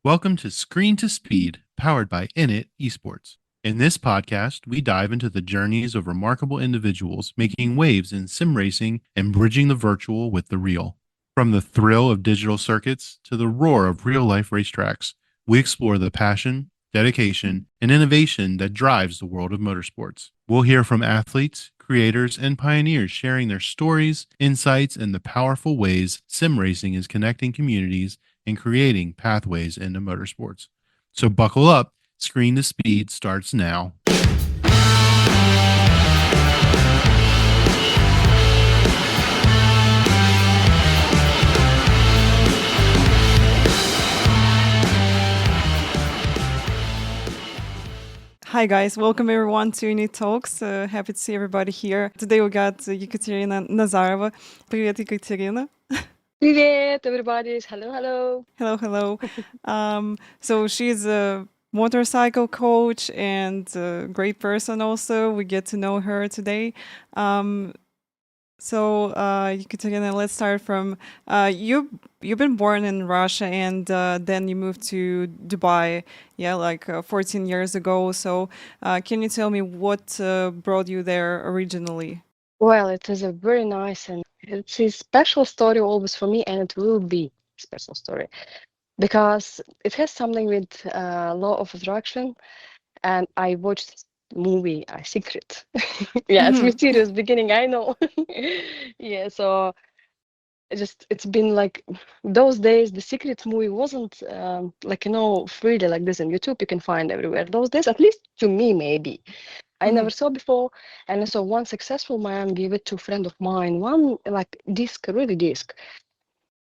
Welcome to Screen to Speed, powered by INIT Esports. In this podcast, we dive into the journeys of remarkable individuals making waves in sim racing and bridging the virtual with the real. From the thrill of digital circuits to the roar of real life racetracks, we explore the passion, dedication, and innovation that drives the world of motorsports. We'll hear from athletes, creators, and pioneers sharing their stories, insights, and the powerful ways sim racing is connecting communities and creating pathways into motorsports. So buckle up, Screen to Speed starts now. Hi guys, welcome everyone to INIT Talks. Happy to see everybody here. Today we got Ekaterina Nazarova. Привет, Ekaterina. Привет, everybody. Hello, hello. Hello, hello. So she's a motorcycle coach and a great person also. We get to know her today. Ekaterina, let's start from you've been born in Russia and then you moved to Dubai, 14 years ago. So can you tell me what brought you there originally? Well, it is a very nice and it's a special story always for me, and it will be a special story because it has something with law of attraction. And I watched movie Secret. Yeah, it's mysterious beginning, I know. Yeah, so it's been like those days. The Secret movie wasn't freely like this on YouTube. You can find everywhere. Those days, at least to me, maybe. I never saw before, and I saw one successful man give it to a friend of mine, one like disc, really disc,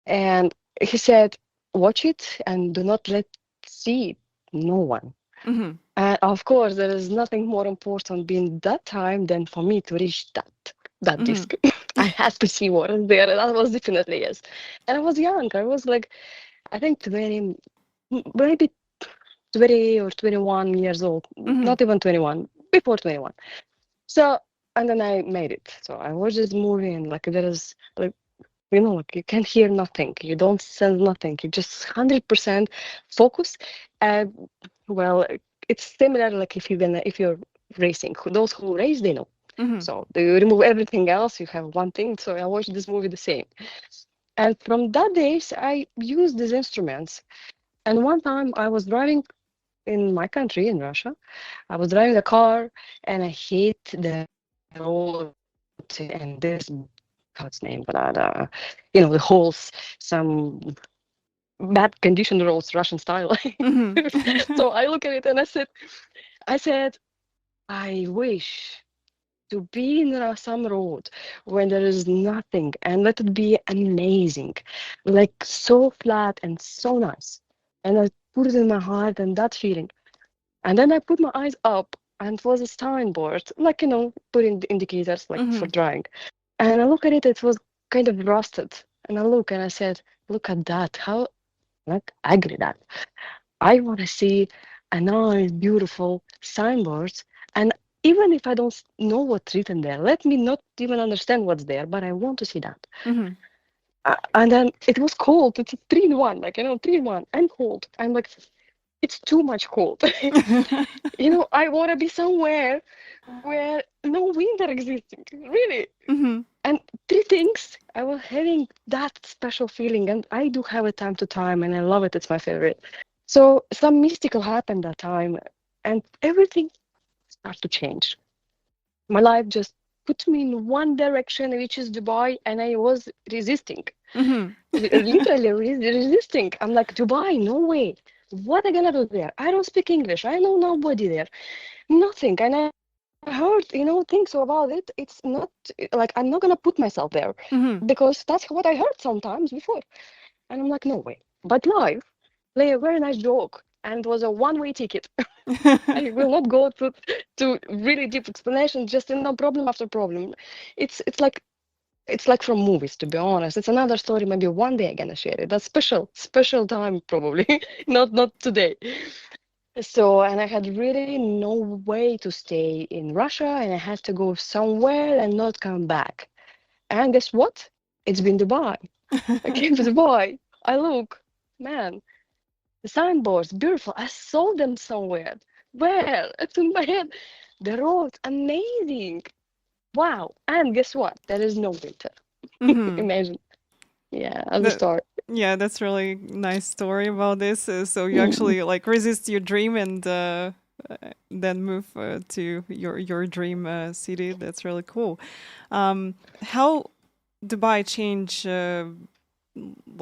and he said, "Watch it and do not let see no one." And of course, there is nothing more important being that time than for me to reach that disc. I had to see what is there. That was definitely yes, and I was young. I was like, I think 20, maybe 20 or 21 years old, not even 21. Before 21. So, and then I made it. So I watched this movie and like there is like, like you can't hear nothing. You don't sense nothing. You just 100% focus. And well, it's similar like if you're racing. Those who race, they know. So you remove everything else. You have one thing. So I watched this movie the same. And from that days, I used these instruments. And one time I was driving in my country, in Russia. I was driving a car and I hit the road and this, what's name, but the holes, some bad condition roads, Russian style. So I look at it and I said, I wish to be in some road when there is nothing and let it be amazing, like so flat and so nice. And I put it in my heart and that feeling. And then I put my eyes up and it was a signboard, like, putting the indicators like for driving. And I look at it, it was kind of rusted. And I look and I said, look at that, how like ugly that. I want to see a nice, beautiful signboard. And even if I don't know what's written there, let me not even understand what's there, but I want to see that. And then it was cold. It's a 3-in-1, 3-in-1 and cold. I'm like, it's too much cold. I want to be somewhere where no winter existing, really. And three things, I was having that special feeling, and I do have it time to time, and I love it. It's my favorite. So some mystical happened that time, and everything started to change. My life just put me in one direction, which is Dubai, and I was resisting, literally resisting. I'm like, Dubai, no way. What am I gonna do there? I don't speak English. I know nobody there. Nothing. And I heard, things about it. It's not like I'm not gonna put myself there because that's what I heard sometimes before. And I'm like, no way. But life play a very nice joke and it was a one-way ticket. I will not go to really deep explanation, just problem after problem. It's like from movies, to be honest. It's another story. Maybe one day I'm gonna share it. That's special time probably, not today. So, and I had really no way to stay in Russia, and I had to go somewhere and not come back. And guess what? It's been Dubai. I came to Dubai. I look, man, The signboards, beautiful. I saw them somewhere. Where? It's in my head. The roads, amazing. Wow. And guess what? There is no winter. Mm-hmm. Imagine. Yeah, as a story. Yeah, that's really nice story about this. So you Mm. actually like resist your dream and then move to your dream city. That's really cool. How Dubai change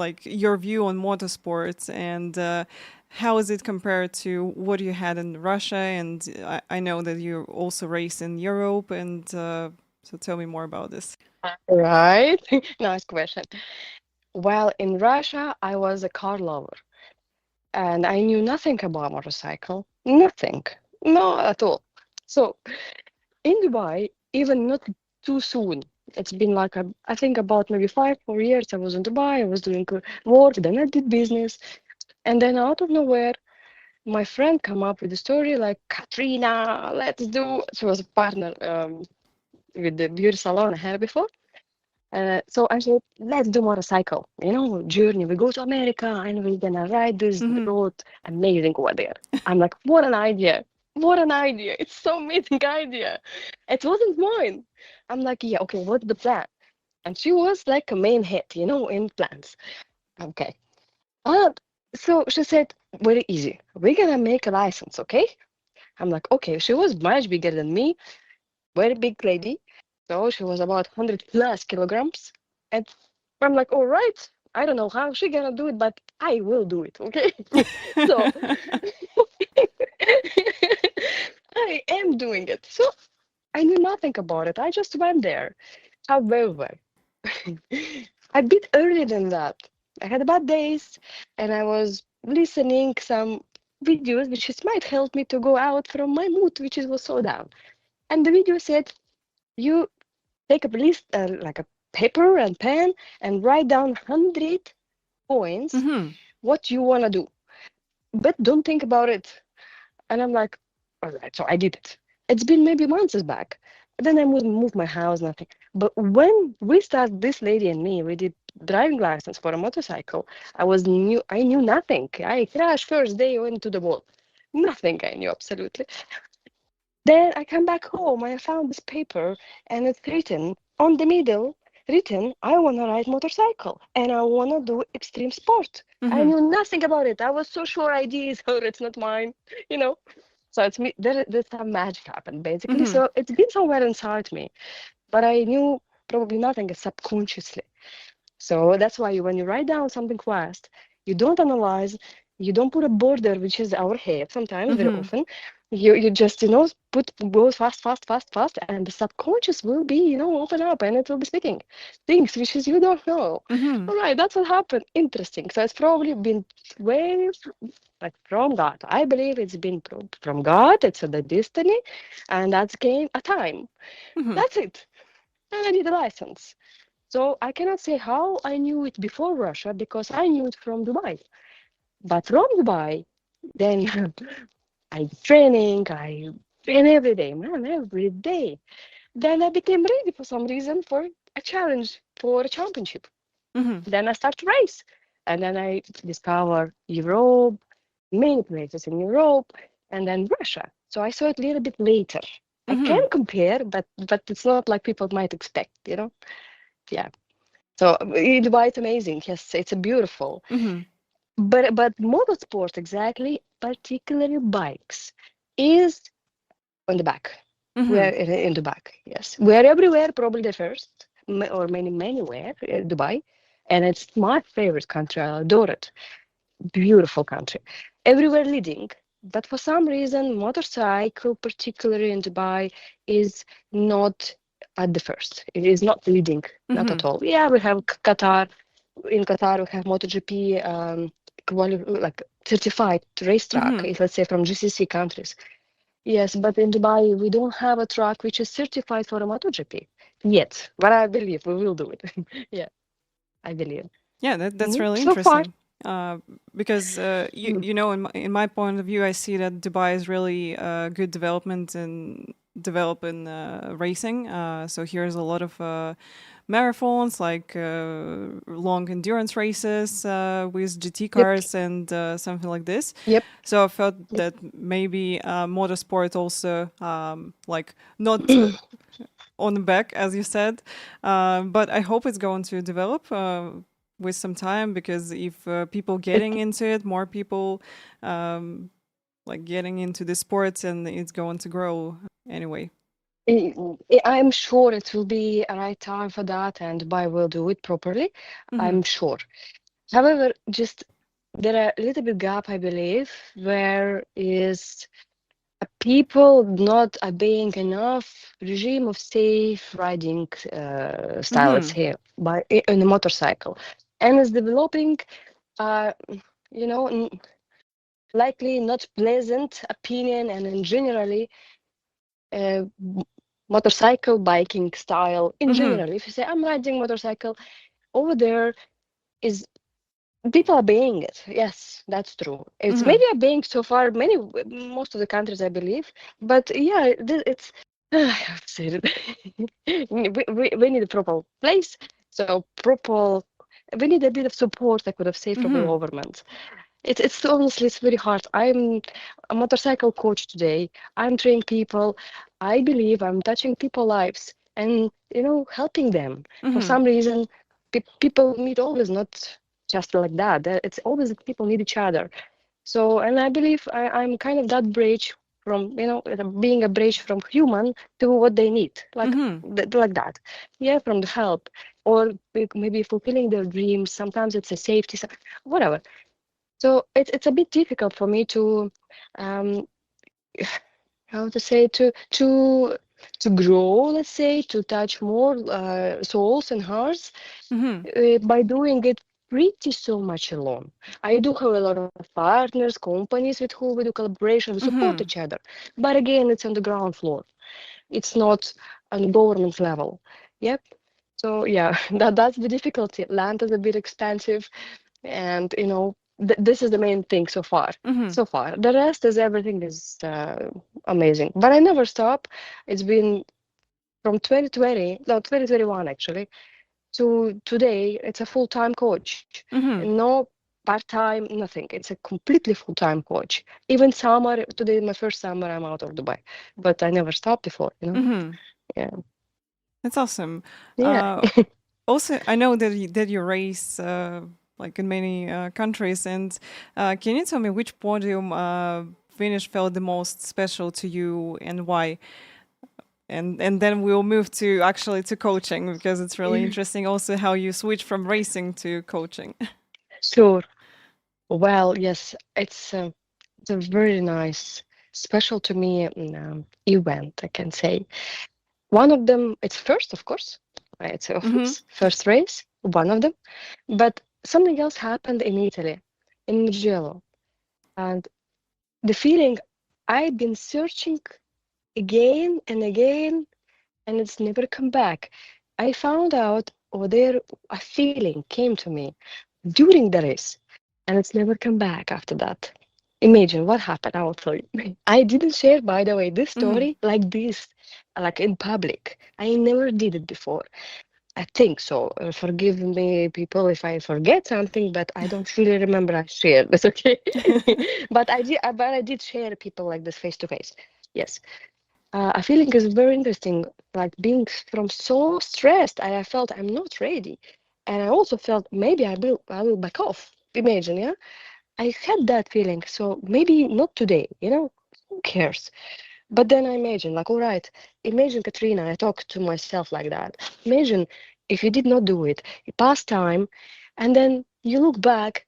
like your view on motorsports, and how is it compared to what you had in Russia? And I know that you also race in Europe, and so tell me more about this. Right. Nice question. Well, in Russia, I was a car lover and I knew nothing about motorcycle. Nothing. Not at all. So in Dubai, even not too soon. It's been like I think about maybe 4 years. I was in Dubai. I was doing work. Then I did business, and then out of nowhere, my friend come up with a story like Katrina. Let's do. She was a partner with the beauty salon I had before. So I said, let's do motorcycle, journey. We go to America and we're gonna ride this Mm-hmm. road. Amazing over there. I'm like, what an idea. What an idea. It's so amazing idea. It wasn't mine. I'm like, yeah, okay, what's the plan? And she was like a main hit, in plans. Okay. And so she said, very easy. We're gonna make a license, okay? I'm like, okay. She was much bigger than me, very big lady. So she was about 100 plus kilograms. And I'm like, all right, I don't know how she gonna do it, but I will do it, okay? So I am doing it. So I knew nothing about it. I just went there. However, a bit earlier than that, I had bad days and I was listening some videos which is might help me to go out from my mood, which was so down. And the video said, you take a list, like a paper and pen, and write down 100 points Mm-hmm. what you want to do, but don't think about it. And I'm like, all right, so I did it. It's been maybe months back. Then I moved my house, nothing. But when we started, this lady and me, we did driving license for a motorcycle. I knew nothing. I crashed first day, went to the wall. Nothing I knew absolutely. Then I come back home and I found this paper and it's written on the middle, written, I want to ride motorcycle and I want to do extreme sport. I Mm-hmm. knew nothing about it. I was so sure ideas, or it's not mine, you know. So it's me. There's some magic happened basically. Mm-hmm. So it's been somewhere inside me, but I knew probably nothing subconsciously. So that's why when you write down something fast, you don't analyze, you don't put a border, which is our head sometimes, very Mm-hmm. often. You just, put go fast, fast, fast, fast, and the subconscious will be, open up and it will be speaking things which is you don't know. Mm-hmm. All right, that's what happened. Interesting. So it's probably been way like from God. I believe it's been from God, it's the destiny, and that's gain a time. Mm-hmm. That's it. And I need a license. So I cannot say how I knew it before Russia because I knew it from Dubai. But from Dubai, then I training, I train every day, man, every day. Then I became ready for some reason for a challenge, for a championship. Mm-hmm. Then I start to race. And then I discover Europe, many places in Europe, and then Russia. So I saw it a little bit later. I Mm-hmm. can compare, but it's not like people might expect. Yeah. So Dubai is amazing. Yes, it's a beautiful. Mm-hmm. But motorsport exactly, particularly bikes, is on the back. We Mm-hmm. are in the back. Yes, we are everywhere. Probably the first, or many where Dubai, and it's my favorite country. I adore it. Beautiful country, everywhere leading. But for some reason, motorcycle, particularly in Dubai, is not at the first. It is not leading, not Mm-hmm. at all. Yeah, we have Qatar. In Qatar, we have MotoGP, like certified racetrack, Mm-hmm. if let's say from GCC countries. Yes, but in Dubai, we don't have a track which is certified for a MotoGP yet. But I believe we will do it. Yeah, I believe. Yeah, that's really So far. interesting. Because in my point of view, I see that Dubai is really good development in developing racing. So here's a lot of marathons, like long endurance races with GT Yep. cars and something like this. Yep. So I felt Yep. that maybe motorsport also like not on the back, as you said, but I hope it's going to develop with some time, because if people getting into it, more people like getting into the sports, and it's going to grow anyway. I'm sure it will be a right time for that, and Dubai will do it properly. Mm-hmm. I'm sure. However, just there are a little bit gap, I believe, where is people not obeying enough regime of safe riding style, let's Mm-hmm. say, in a motorcycle, and is developing, uh, you know, likely not pleasant opinion, and in generally, motorcycle biking style in Mm-hmm. general. If you say I'm riding motorcycle, over there is people are obeying it. Yes, that's true. It's Mm-hmm. maybe obeying so far most of the countries, I believe. But yeah, it's I have to say it. We need a proper place. So proper. We need a bit of support, I could have said, from the Mm-hmm. government. It's honestly it's very hard. I'm a motorcycle coach today. I'm training people. I believe I'm touching people's lives and helping them. For Mm-hmm. some reason, people need always not just like that. It's always that people need each other. So, and I believe I'm kind of that bridge from being a bridge from human to what they need, Mm-hmm. like that. Yeah, from the help or maybe fulfilling their dreams. Sometimes it's a safety, whatever. So it's a bit difficult for me to um how to say to grow, let's say, to touch more souls and hearts Mm-hmm. by doing it pretty so much alone. I do have a lot of partners, companies with whom we do collaboration, we support Mm-hmm. each other. But again, it's on the ground floor. It's not on government level. Yep. So yeah, that's the difficulty. Land is a bit expensive, and this is the main thing so far. Mm-hmm. So far, the rest is everything is amazing. But I never stop. It's been from 2020, no, 2021 actually, to today. It's a full-time coach, Mm-hmm. no part-time, nothing. It's a completely full-time coach. Even summer, today my first summer, I'm out of Dubai, but I never stopped before. Mm-hmm. Yeah, That's awesome. yeah. Also, I know that you race like in many countries, and can you tell me which podium finish felt the most special to you and why? And then we'll move to actually to coaching, because it's really interesting also how you switch from racing to coaching. Sure. Well, yes, it's a very nice, special to me event, I can say. One of them, it's first, of course, right? It's Mm-hmm. obvious, first race, one of them. But something else happened in Italy, in Mugello. And the feeling I've been searching again and again, and it's never come back. I found out over there a feeling came to me during the race, and it's never come back after that. Imagine what happened. I will tell you. I didn't share, by the way, this Mm-hmm. story like this, like in public. I never did it before. I think so. Forgive me, people, if I forget something, but I don't really remember I shared this. Okay, but I did. But I did share people like this face to face. Yes. I feeling is very interesting, like being from so stressed, and I felt I'm not ready, and I also felt maybe I will back off. Imagine, yeah, I had that feeling. So maybe not today, who cares? But then I imagine, like, all right, imagine Katrina. I talk to myself like that. Imagine if you did not do it, you pass time, and then you look back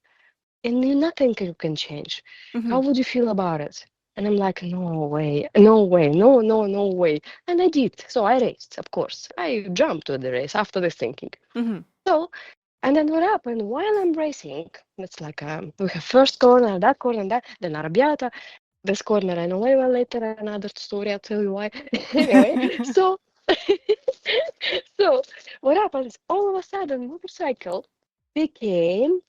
and nothing you can change. Mm-hmm. How would you feel about it? And I'm like, no way, no way, no, no, no way. And I did. So I raced, of course. I jumped to the race after this thinking. Mm-hmm. So, and then what happened while I'm racing? It's like we have first corner, that corner, and that, then Arrabbiata. This corner I know very well later, another story, I'll tell you why. Anyway, so, so what happens? All of a sudden, motorcycle became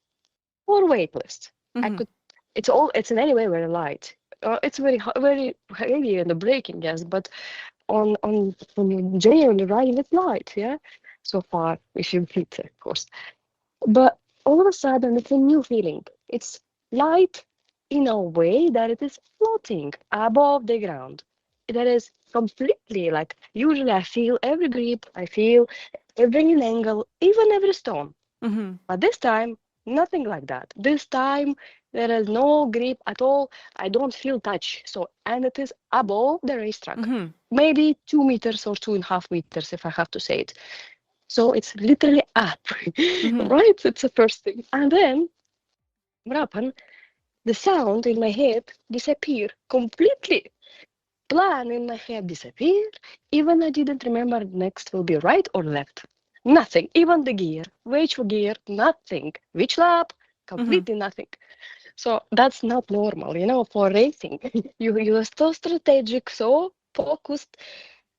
or waitlist. I Mm-hmm. could. It's in any way very light. It's very heavy in the braking, yes, but on genuinely riding it's light, yeah. so far, if you meet, of course. But all of a sudden, it's a new feeling. It's light in a way that it is floating above the ground. That is completely like usually I feel every grip, I feel every angle, even every stone. Mm-hmm. But this time, nothing like that. This time, there is no grip at all. I don't feel touch. So, and it is above the racetrack, Mm-hmm. maybe 2 meters or 2.5 meters, if I have to say it. So it's literally up, Mm-hmm. right? It's the first thing. And then what happened? The sound in my head disappeared completely. Plan in my head disappeared. Even I didn't remember next will be right or left. Nothing. Even the gear. Which gear? Nothing. Which lap? Mm-hmm. Completely nothing. So that's not normal, for racing. You are so strategic, so focused.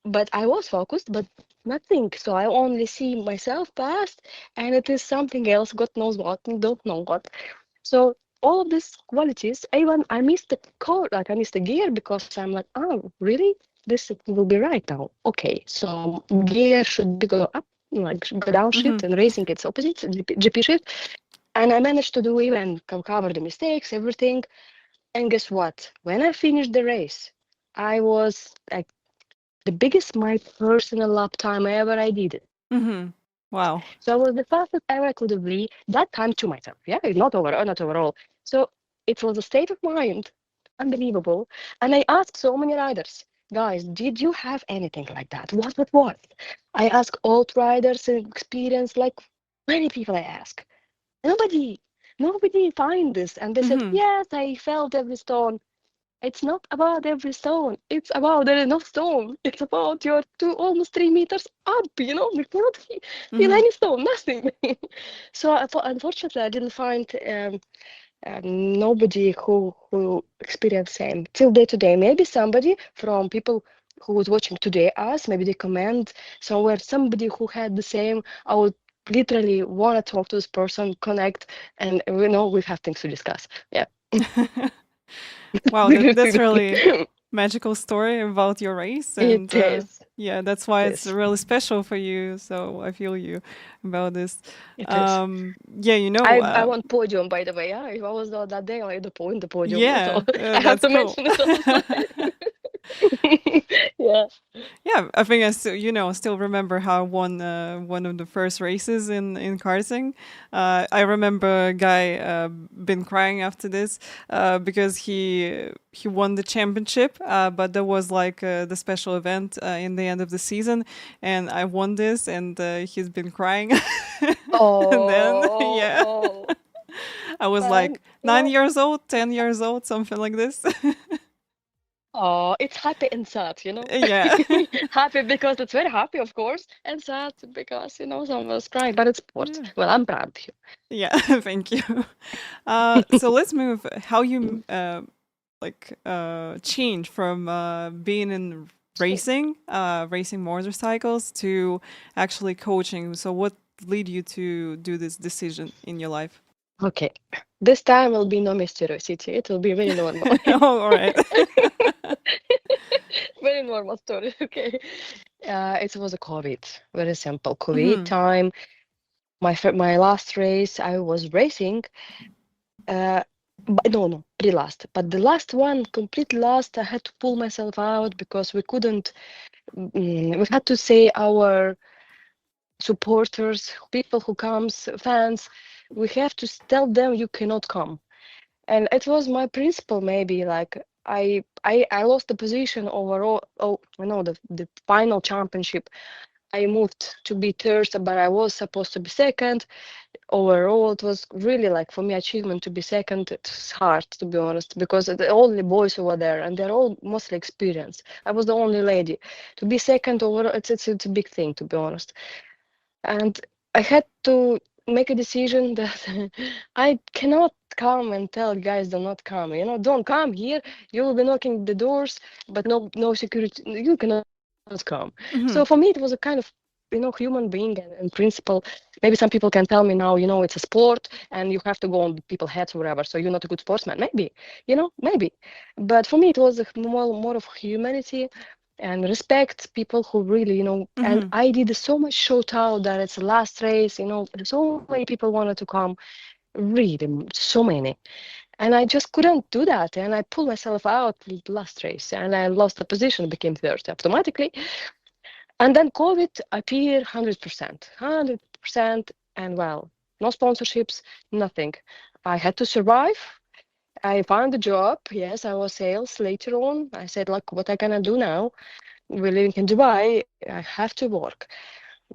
But I was focused, but nothing. So I only see myself past, and it is something else. God knows what, don't know what. So all of these qualities, even I missed the core, like I missed the gear because I'm like, oh, really? This will be right now. Okay, so gear should be go up, like go down Mm-hmm. shift, and racing it's opposite, GP shift. And I managed to do even cover the mistakes, everything. And guess what? When I finished the race, I was like the biggest my personal lap time ever I did it. Mm-hmm. Wow. So I was the fastest ever I could be that time to myself. Yeah, not overall. So it was a state of mind, unbelievable. And I asked so many riders, guys, did you have anything like that? What it was? I asked old riders and experience, like many people I ask. Nobody, nobody find this. And they said, Mm-hmm. yes, I felt every stone. It's not about every stone. It's about there is no stone. It's about your almost 3 meters up. You cannot feel Mm-hmm. any stone, nothing. So unfortunately, I didn't find nobody who experienced same till day to day. Maybe somebody from people who was watching today us. Maybe they comment somewhere. Somebody who had the same. I would literally want to talk to this person, connect, and we have things to discuss. Yeah. Wow, that's really magical story about your race, and It is. yeah, that's why it's This. really special for you. So I feel you about this. It is. Yeah, I want podium, by the way. Yeah, if I was that day, I had in the podium. So yeah, I have that's to cool. mention it also. Yeah. Yeah, I think I still, still remember how I won one of the first races in karting. I remember a guy been crying after this because he won the championship, but there was like the special event in the end of the season, and I won this, and he's been crying. And then yeah, Oh, I was man, like 9 years old, 10 years old, something like this. oh, it's happy and sad, Yeah. Happy because it's very happy, of course, and sad because, someone's crying, but it's sports. Yeah. Well, I'm proud of you. Yeah, thank you. So let's move how you change from being in racing motorcycles to actually coaching. So what lead you to do this decision in your life? Okay. This time will be no mysteriosity. It will be very normal. Oh, all right. Very normal story. Okay. It was a COVID. Very simple COVID Mm-hmm. time. My last race, I was racing. But no, pre-last. But the last one, complete last, I had to pull myself out because we couldn't. We had to say our supporters, people who comes, fans. We have to tell them you cannot come. And it was my principle, maybe like I lost the position overall. Oh, the final championship. I moved to be third, but I was supposed to be second. Overall, it was really like for me achievement to be second. It's hard to be honest because the only boys who were there and they're all mostly experienced. I was the only lady. To be second overall, it's a big thing to be honest. And I had to make a decision that I cannot come and tell guys do not come. Don't come here. You will be knocking the doors, but no security. You cannot come. So for me, Mm-hmm. it was a kind of human being and principle. Maybe some people can tell me now, it's a sport and you have to go on people's heads or whatever. So you're not a good sportsman. Maybe, maybe. But for me, it was more of humanity and respect people who really, and Mhm. I did so much shout out that it's the last race, so many people wanted to come, really, so many. And I just couldn't do that. And I pulled myself out with the last race and I lost the position, became third automatically. And then COVID appeared 100%, 100%. And well, no sponsorships, nothing. I had to survive. I found a job. Yes, I was sales later on. I said, like, what I gonna do now? We're living in Dubai. I have to work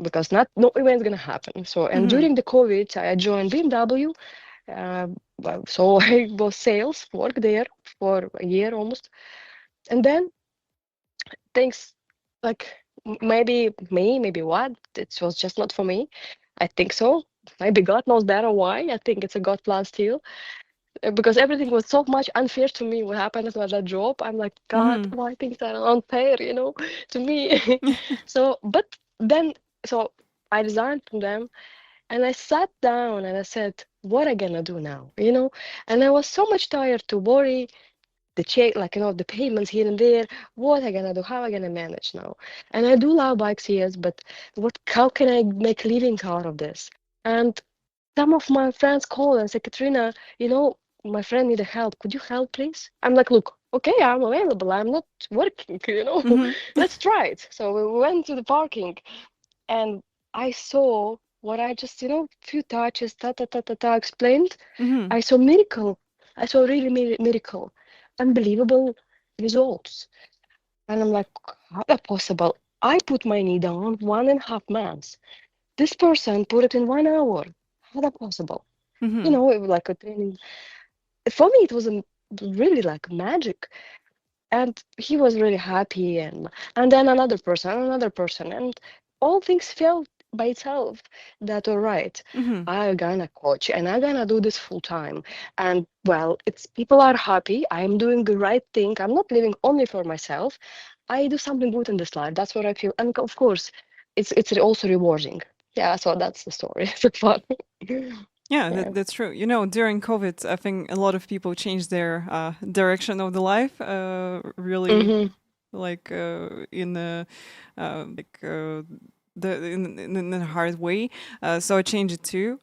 because not no event's gonna happen. So, and Mhm. during the COVID, I joined BMW. So I was sales, worked there for a year almost, and then things like maybe me, maybe what, it was just not for me. I think so. Maybe God knows better why. I think it's a God plan still, because everything was so much unfair to me. What happened with that job? I'm like, God, Mhm. why things are unfair, to me? So, but then, so I resigned from them and I sat down and I said, what I gonna do now? And I was so much tired to worry the check, like, the payments here and there. What I gonna do? How I gonna manage now? And I do love bikes, yes, but how can I make a living out of this? And some of my friends call and say, Katrina, my friend needed help. Could you help, please? I'm like, look, okay, I'm available. I'm not working, Mhm. Let's try it. So we went to the parking and I saw what I just, few touches, ta ta ta ta ta, explained. Mhm. I saw miracle. I saw really miracle, unbelievable results. And I'm like, how that possible? I put my knee down 1.5 months. This person put it in 1 hour. How that possible? Mhm. It was like a training. For me, it was really like magic. And he was really happy, and then another person, and all things felt by itself that all right, Mhm. I'm gonna coach and I'm gonna do this full time. And well, it's people are happy, I'm doing the right thing, I'm not living only for myself, I do something good in this life. That's what I feel. And of course, it's also rewarding. Yeah, so that's the story. It's fun. Yeah, Yeah. that's true. During COVID, I think a lot of people changed their direction of the life. Really, Hmm. like in the like in a hard way. So I changed it too.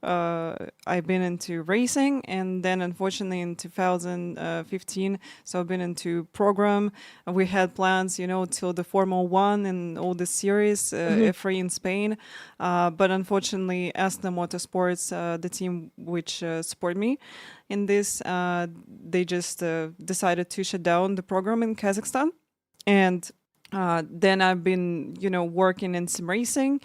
I've been into racing, and then unfortunately in 2015, so I've been into program. We had plans, till the Formula One and all the series, Hmm. F3 in Spain. But unfortunately, Aston Motorsports, the team which support me in this, they just decided to shut down the program in Kazakhstan. And then I've been, working in some racing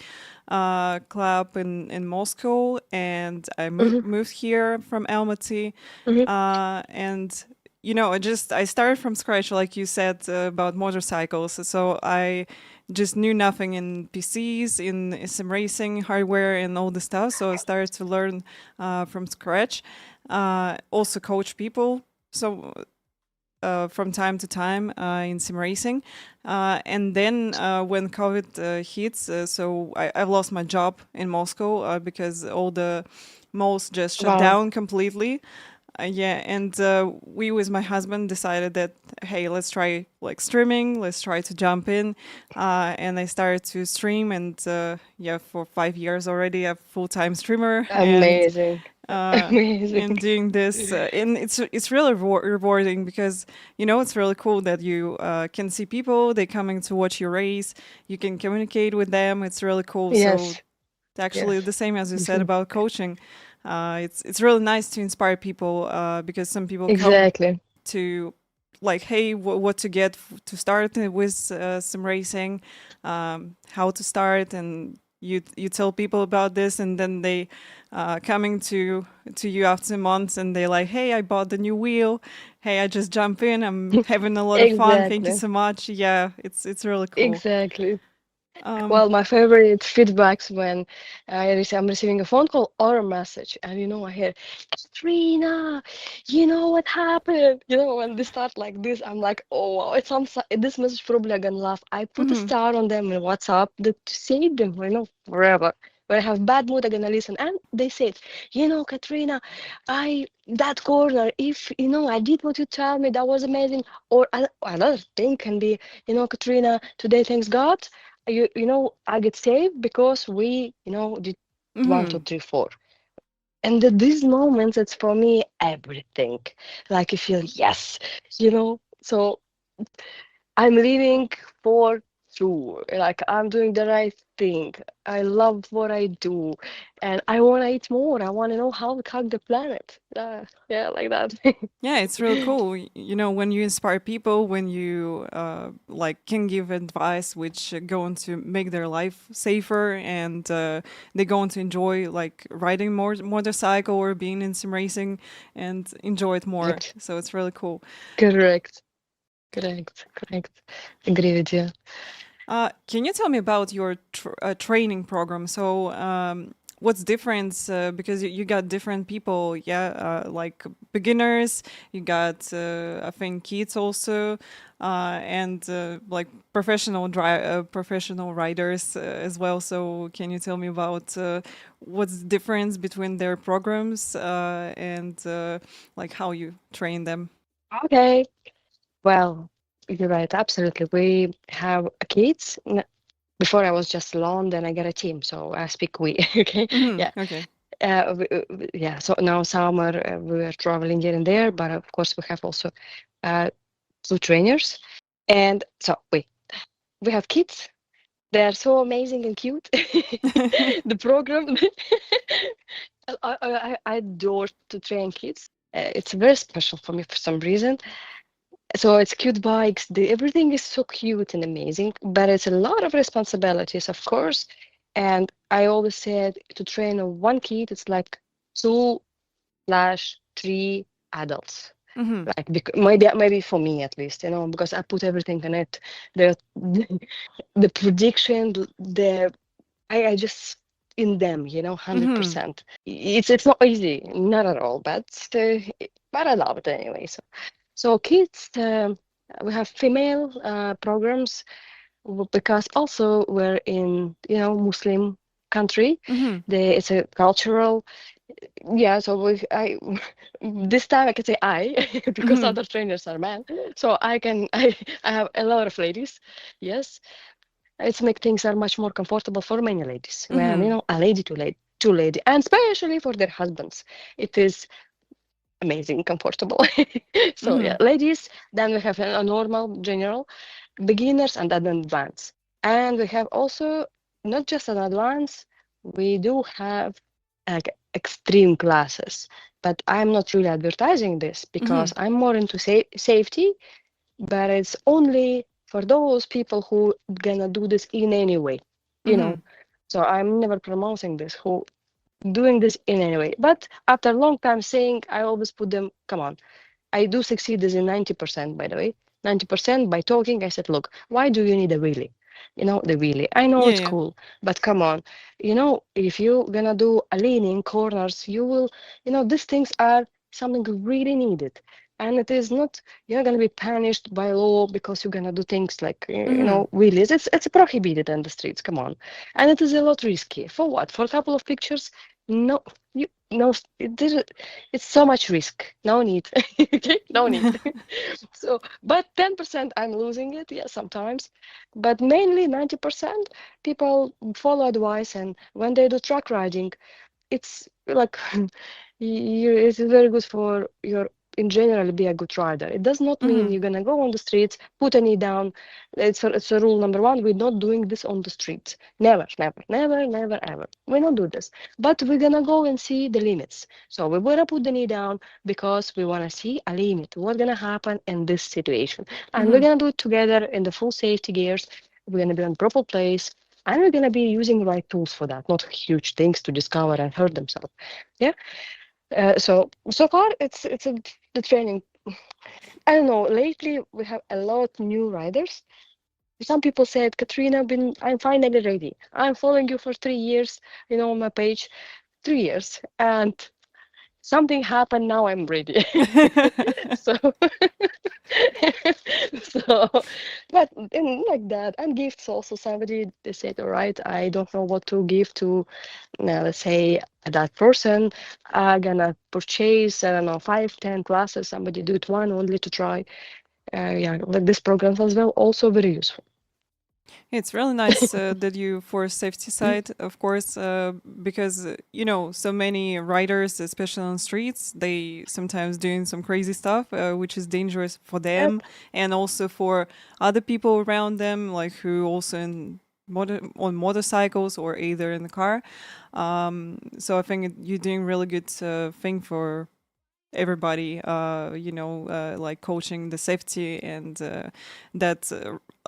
club in Moscow, and I Hmm. moved here from Almaty, Hmm. and I started from scratch, like you said about motorcycles. So I just knew nothing in PCs, in some racing hardware, and all the stuff. So I started to learn from scratch. Also coach people. So from time to time in sim racing. And then when COVID hits, so I've lost my job in Moscow because all the malls just shut Wow. down completely. Yeah, and we with my husband decided that hey, let's try like streaming. Let's try to jump in, and I started to stream, and yeah, for 5 years already, I'm a full-time streamer, Amazing. uh, and Amazing. doing this, and it's really rewarding because it's really cool that you can see people they coming to watch your race. You can communicate with them. It's really cool. So Yes. actually, Yes. the same as you said Mhm. about coaching, it's really nice to inspire people because some people come Exactly. to like, hey, what to get to start with some racing, how to start, and you tell people about this, and then they coming to you after months, and they like, hey, I bought the new wheel. Hey, I just jump in. I'm having a lot of fun. Thank you Exactly. so much. Yeah, it's really cool. Exactly. Um, Well, my favorite feedbacks when I'm receiving a phone call or a message, and I hear, Katrina, you know what happened? When they start like this, I'm like, oh, wow, this message probably I'm gonna laugh. I put a mhm. star on them in WhatsApp that to save them, forever. When I have bad mood, I'm gonna listen. And they said, Katrina, that corner, if I did what you tell me, that was amazing. Or another thing can be, Katrina, today, thanks God, I get saved because we, did one, two, Mm-hmm. three, four. And at these moments, it's for me everything. Like you feel yes. So I'm living for true. Like I'm doing the right thing. I love what I do, and I want to eat more. I want to know how to hack the planet. Yeah, like that. Yeah, it's really cool. When you inspire people, when you like can give advice which going to make their life safer, and they going to enjoy like riding more motorcycle or being in some racing and enjoy it more. Correct. So it's really cool. Correct. Correct. Correct. Agree with you. Can you tell me about your training program? So, what's difference? Because you got different people, yeah, like beginners. You got, I think, kids also, and like professional riders as well. So, can you tell me about what's the difference between their programs and like how you train them? Okay. Well, you're right. Absolutely. We have kids. Before I was just alone, then I got a team. So I speak we. Okay. Hmm. Yeah. Okay. Yeah. So now summer we are traveling here and there, but of course we have also uh, two trainers. And so we have kids. They are so amazing and cute. The program, I adore to train kids. It's very special for me for some reason. So it's cute bikes. Everything is so cute and amazing, but it's a lot of responsibilities, of course. And I always said to train one kid, it's like 2/3 adults. Hmm. Like maybe for me at least, because I put everything in it. The the prediction, I just in them, Hmm. 100%. It's not easy, not at all, but I love it anyway. So kids, we have female programs because also we're in Muslim country. Hmm. It's a cultural, yeah. So this time I can say I because Hmm. other trainers are men. So I have a lot of ladies. Yes, it's make things are much more comfortable for many ladies when Hmm. a lady two lady, and especially for their husbands. It is amazing, comfortable. So yeah, Hmm. ladies. Then we have a normal, general, beginners, and then advanced. And we have also not just an advanced. We do have like extreme classes, but I'm not really advertising this Hmm. because I'm more into safety. But it's only for those people who gonna do this in any way, you know. Hmm. So I'm never promoting this. Who doing this in any way. But after a long time saying, I always put them, come on, I do succeed this in 90%, by the way. 90% by talking, I said, look, why do you need a wheelie? The wheelie. I know Yeah, it's yeah. cool, but come on. If you're gonna do a leaning corners, you will, these things are something really needed. And it is not, you're gonna be punished by law because you're gonna do things like, Hmm. wheelies. It's prohibited in the streets, come on. And it is a lot risky. For what? For a couple of pictures? No, no, it's so much risk. No need. Okay, no need. So, but 10% I'm losing it, yeah, sometimes. But mainly 90% people follow advice, and when they do truck riding, it's like it's very good for your in general be a good rider. It does not mean Hmm. you're gonna go on the streets, put a knee down. It's a rule number one. We're not doing this on the streets. Never, never, never, never, ever. We don't do this. But we're gonna go and see the limits. So we wanna put the knee down because we wanna see a limit. What's gonna happen in this situation? And we're Hmm. gonna do it together in the full safety gears. We're gonna be on proper place, and we're gonna be using the right tools for that, not huge things to discover and hurt themselves. Yeah. So far the training. I don't know. Lately we have a lot new riders. Some people said, Katrina, I'm finally ready. I'm following you for 3 years, on my page, 3 years, and something happened. Now I'm ready. So, so, but and like that, and gifts also. Somebody they said, all right, I don't know what to give to, let's say that person. I'm gonna purchase, I don't know, 5, 10 classes. Somebody do it one only to try. Yeah, like this program as well, also very useful. It's really nice that you, for safety side, of course, because so many riders, especially on streets, they sometimes doing some crazy stuff, which is dangerous for them Yep, and also for other people around them, like who also on motorcycles or either in the car. So I think you're doing really good thing for everybody, like coaching the safety and that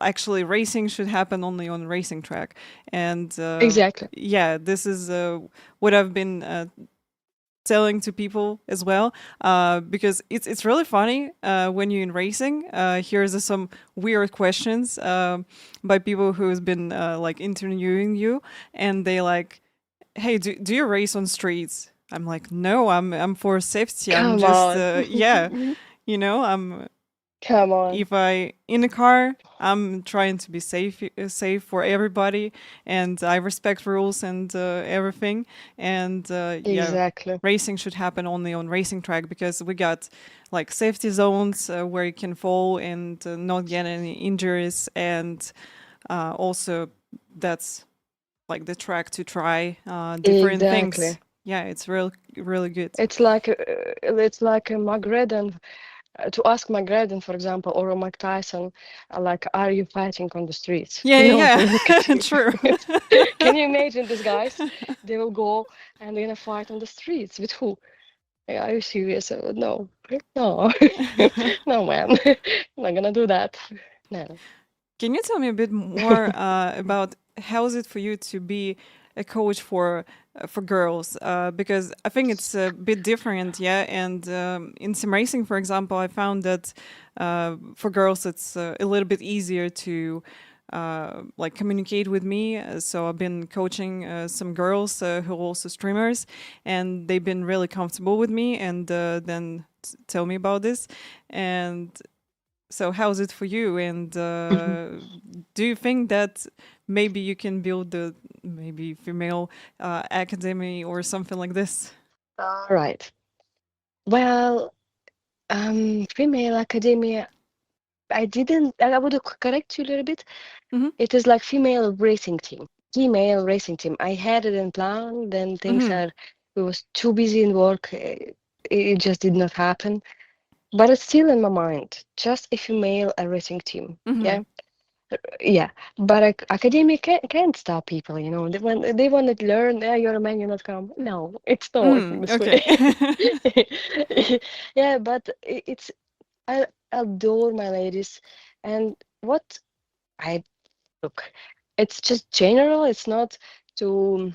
actually racing should happen only on racing track. And exactly. yeah, this is what I've been telling to people as well, because it's really funny when you're in racing. Here's some weird questions by people who's been like interviewing you, and they like, hey, do you race on streets? I'm like, no, I'm for safety. I'm Come just on. yeah, I'm Come on. if I in a car, I'm trying to be safe for everybody, and I respect rules and everything. And yeah, Exactly. racing should happen only on racing track because we got like safety zones where you can fall and not get any injuries, and also that's like the track to try different things. Exactly. Yeah, it's really good. It's like a McGregor, to ask McGregor, for example, or a Mike Tyson, like, are you fighting on the streets? Yeah, They yeah, look at yeah. you. True. Can you imagine these guys? They will go and they're gonna fight on the streets with who? Yeah, are you serious? No, no, no, man, I'm not gonna do that. No. Can you tell me a bit more about how is it for you to be a coach for girls? Because I think it's a bit different, yeah. And in sim racing, for example, I found that for girls it's a little bit easier to like communicate with me. So I've been coaching some girls who are also streamers, and they've been really comfortable with me, and then tell me about this. And so, how's it for you? And do you think that maybe you can build the maybe female academy or something like this? All right. Well, female academia. I didn't. I would correct you a little bit. Mm-hmm. It is like female racing team. Female racing team. I had it in plan. Then things Mm-hmm. are. We was too busy in work. It just did not happen. But it's still in my mind. Just a female racing team. Mm-hmm. Yeah, yeah. But academia can't stop people. They want to learn. Yeah, you're a man. You're not come. No, it's not working Mm, this way. okay. Yeah, but it's. I adore my ladies, and what I look, it's just general. It's not to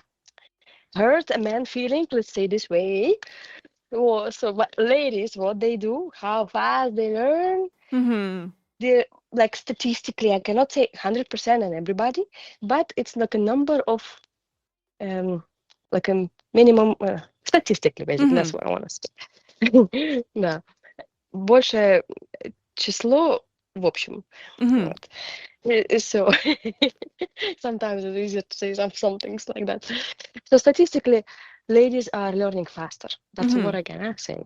hurt a man feeling. Let's say this way. So, but ladies, what they do, how fast they learn, Mm-hmm. they like statistically, I cannot say 100% on everybody, but it's like a number of um, like a minimum, statistically, basically, Mm-hmm. that's what I want to say. Да. Большее число в общем. Mm-hmm. Вот. So sometimes it's easier to say some things like that. So statistically, ladies are learning faster. That's Mm-hmm. what I can say.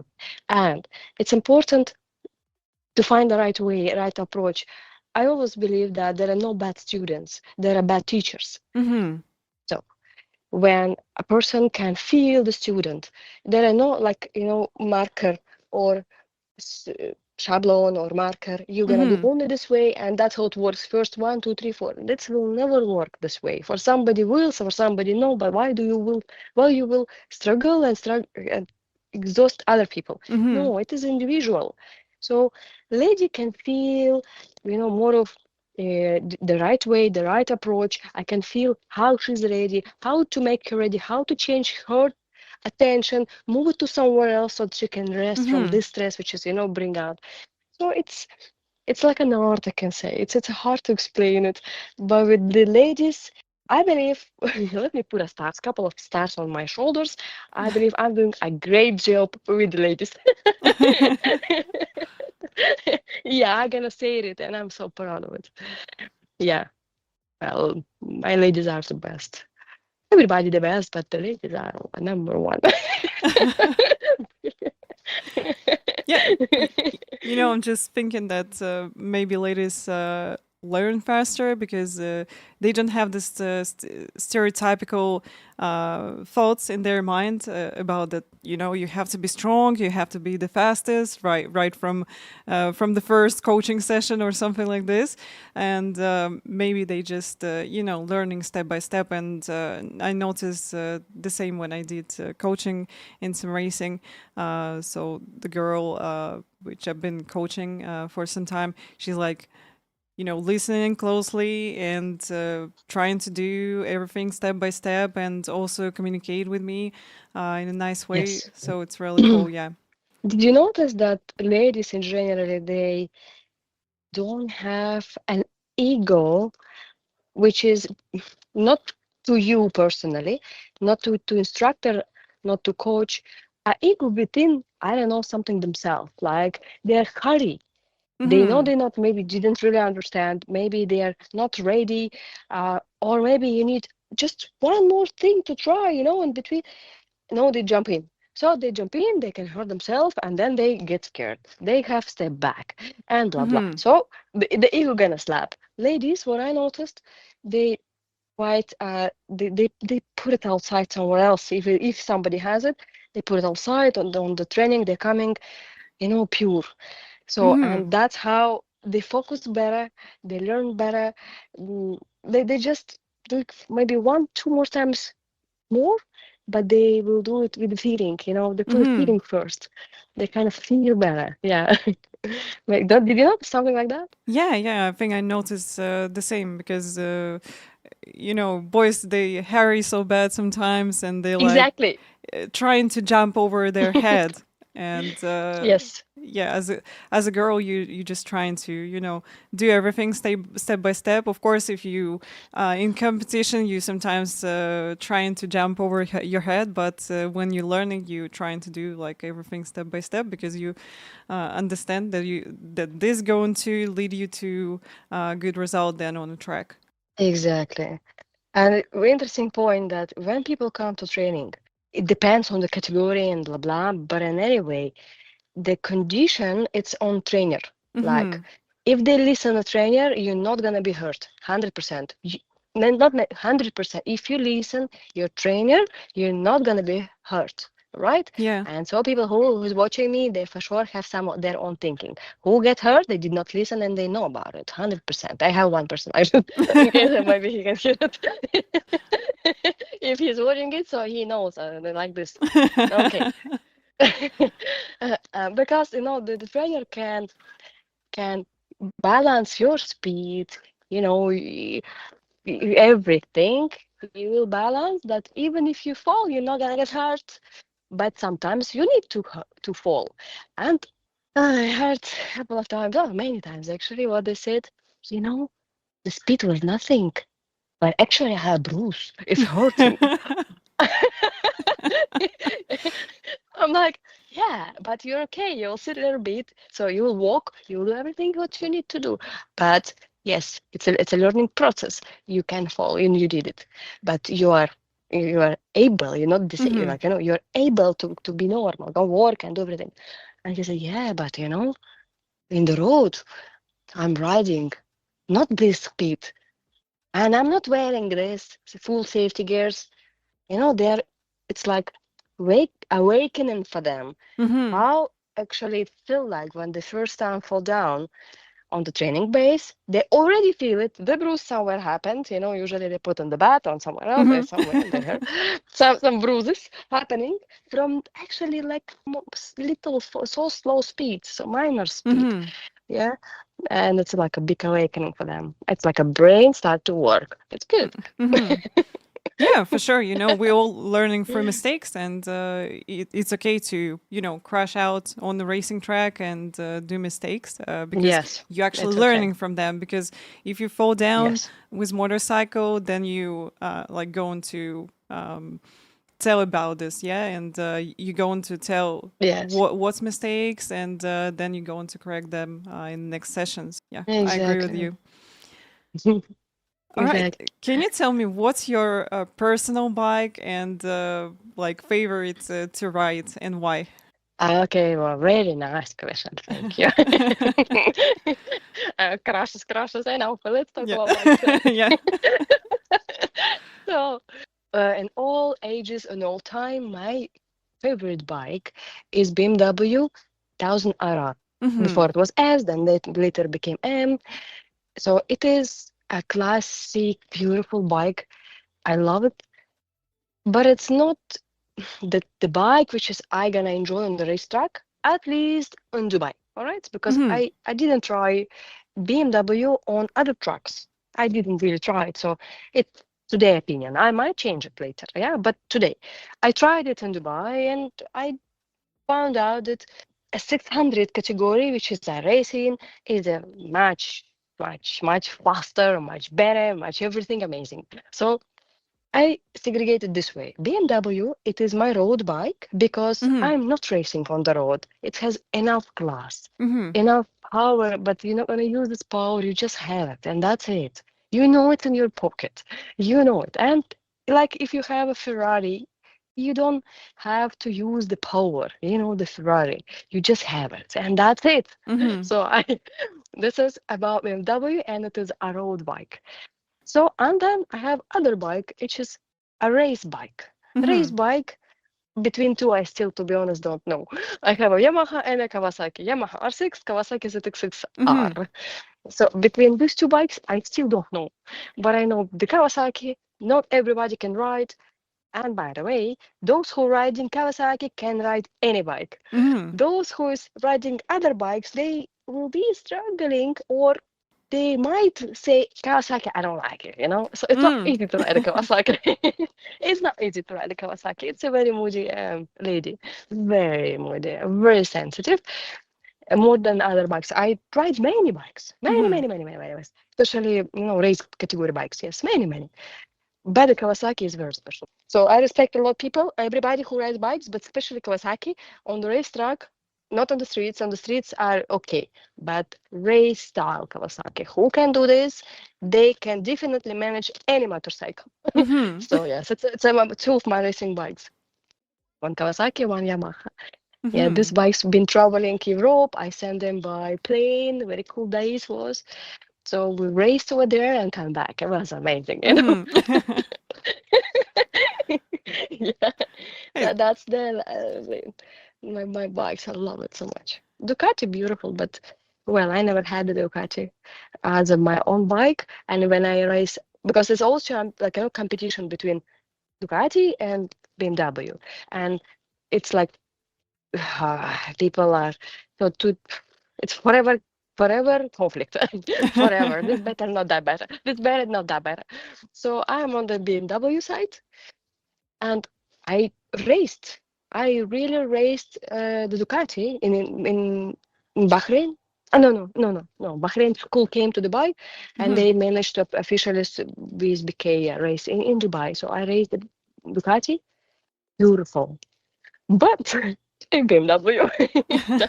And it's important to find the right way, right approach. I always believe that there are no bad students, there are bad teachers. Mm-hmm. So when a person can feel the student, there are no like, marker or schablon or marker. You're gonna do Mm-hmm. only this way, and that's how it works. First, 1, 2, 3, 4. This will never work this way. For somebody will, for somebody no. But why do you will? Well, you will struggle and exhaust other people. Mm-hmm. No, it is individual. So, lady can feel, more of the right way, the right approach. I can feel how she's ready, how to make her ready, how to change her attention, move it to somewhere else so that she can rest from Mm-hmm. this stress, which is, bring out. So it's like an art, I can say. It's hard to explain it, but with the ladies, I believe, let me put a stars, couple of stars on my shoulders. I believe I'm doing a great job with the ladies. Yeah, I'm gonna say it, and I'm so proud of it. Yeah, well, my ladies are the best. Everybody the best, but the ladies are number one. Yeah, I'm just thinking that maybe ladies learn faster because they don't have this stereotypical thoughts in their mind about that. You have to be strong, you have to be the fastest, right from the first coaching session or something like this, and maybe they just learning step by step. And I noticed the same when I did coaching in some racing. So the girl, which I've been coaching for some time, she's like, listening closely and trying to do everything step by step and also communicate with me in a nice way. Yes. So it's really cool. Yeah. Did you notice that ladies in general, they don't have an ego, which is not to you personally, not to instructor, not to coach, a ego within, I don't know, something themselves. Like they're hurry. They know Mm-hmm. they not maybe didn't really understand. Maybe they are not ready, or maybe you need just one more thing to try. In between. No, they jump in. So they jump in, they can hurt themselves, and then they get scared. They have step back and blah blah. Mm-hmm. So the ego gonna slap. Ladies, what I noticed, they quite they put it outside somewhere else. If somebody has it, they put it outside on the training. They're coming, pure. So Mm-hmm. and that's how they focus better. They learn better. They just do it maybe one, two more times more, but they will do it with the feeling, they put the Mm-hmm. feeling first. They kind of feel better. Yeah. Did you notice something like that? Yeah. I think I noticed the same because boys, they hurry so bad sometimes, and they like Exactly. trying to jump over their head. And Yes. yeah, as a girl, you just trying to do everything step by step. Of course, if you in competition, you sometimes trying to jump over your head, but when you're learning, you trying to do like everything step by step because you understand that this going to lead you to a good result then on the track. Exactly. And interesting point that when people come to training, it depends on the category and blah blah, but in any way, the condition it's on trainer. Like Mm-hmm. if they listen to trainer, you're not gonna be hurt 100%. Not 100%. If you listen your trainer, you're not gonna be hurt, right? Yeah. And so people who's watching me, they for sure have some of their own thinking. Who get hurt, they did not listen and they know about it 100%. I have one person I should in case maybe he can hear it. If he's watching it, so he knows like this. Okay. Because the trainer can balance your speed, everything. You will balance that. Even if you fall, you're not gonna get hurt. But sometimes you need to fall. And I heard a couple of times, oh, many times actually, what they said. You know, the speed was nothing, but actually I have bruise. It's hurting. I'm like, yeah, but you're okay. You'll sit there a bit, so you will walk. You will do everything what you need to do. But yes, it's a learning process. You can fall, and you did it, but you are able. You're not disabled. Mm-hmm. Like you're able to be normal, go work and do everything. And he said, yeah, but in the road, I'm riding, not this speed, and I'm not wearing this full safety gears. They're it's like awakening for them Mm-hmm. how actually it feel like when the first time fall down on the training base. They already feel it. The bruise somewhere happened. Usually they put on the bat on somewhere else. There's somewhere in there. Some bruises happening from actually like little so slow speed, so minor speed. Mm-hmm. Yeah, and it's like a big awakening for them. It's like a brain start to work. It's good. Mm-hmm. Yeah, for sure. We're all learning through mistakes, and it's okay to, crash out on the racing track and do mistakes because Yes, you're actually it's okay. learning from them. Because if you fall down Yes, with motorcycle, then you like going to tell about this, yeah, and you going to tell yes, what's mistakes, and then you going to correct them in next sessions. Yeah, I agree with exactly. you. All right. Exactly. Can you tell me what's your personal bike and like favorite to ride and why? Okay, well, very nice question. Thank you. Crashes, I know, but let's talk Yeah. about bikes. Yeah. So, in all ages and all time, my favorite bike is BMW 1000 RR. Mm-hmm. Before it was S, then later became M. So it is a classic, beautiful bike. I love it, but it's not the bike which is I gonna enjoy on the racetrack, at least in Dubai. All right, because Mm-hmm. I didn't try BMW on other tracks. I didn't really try it, so it's today opinion. I might change it later, yeah. But today, I tried it in Dubai, and I found out that a 600 category, which is a racing, is a much faster, much better, much everything amazing. So I segregate it this way. BMW, it is my road bike because Mm-hmm. I'm not racing on the road. It has enough class, Mm-hmm. enough power, but you're not going to use this power. You just have it, and that's it. You know it in your pocket. You know it. And like if you have a Ferrari, you don't have to use the power, the Ferrari. You just have it, and that's it. Mm-hmm. So this is about BMW, and it is a road bike. So, and then I have other bike, which is a race bike. Race Mm-hmm. bike, between two, I still, to be honest, don't know. I have a Yamaha and a Kawasaki. Yamaha R6, Kawasaki Mm-hmm. ZX6R. So between these two bikes, I still don't know. But I know the Kawasaki, not everybody can ride. And by the way, those who ride in Kawasaki can ride any bike. Mm-hmm. Those who is riding other bikes, they will be struggling, or they might say Kawasaki, I don't like it. So it's not Mm. easy to ride a Kawasaki. It's not easy to ride a Kawasaki. It's a very moody lady, very moody, very sensitive, more than other bikes. I ride many bikes, many, Mm-hmm. many, many, many, many bikes, especially race category bikes. Yes, many, many. But the Kawasaki is very special. So I respect a lot of people, everybody who rides bikes, but especially Kawasaki on the racetrack, not on the streets. On the streets are okay, but race style Kawasaki. Who can do this? They can definitely manage any motorcycle. Mm-hmm. So yes, it's two of my racing bikes. One Kawasaki, one Yamaha. Yeah, these Mm-hmm. bikes been traveling Europe. I sent them by plane. Very cool days was. So we raced over there and come back. It was amazing. Mm-hmm. Yeah, Hey. that's my bikes. I love it so much. Ducati beautiful, but well, I never had the Ducati as my own bike. And when I race, because it's also like a competition between Ducati and BMW, and it's like people are so to it's forever conflict, forever. This better, not that better. This better, not that better. So I'm on the BMW side, and I raced. I really raced the Ducati in Bahrain. No. Bahrain school came to Dubai, and Mm-hmm. they managed to officially with BK race in Dubai. So I raced the Ducati. Beautiful, but in BMW. So,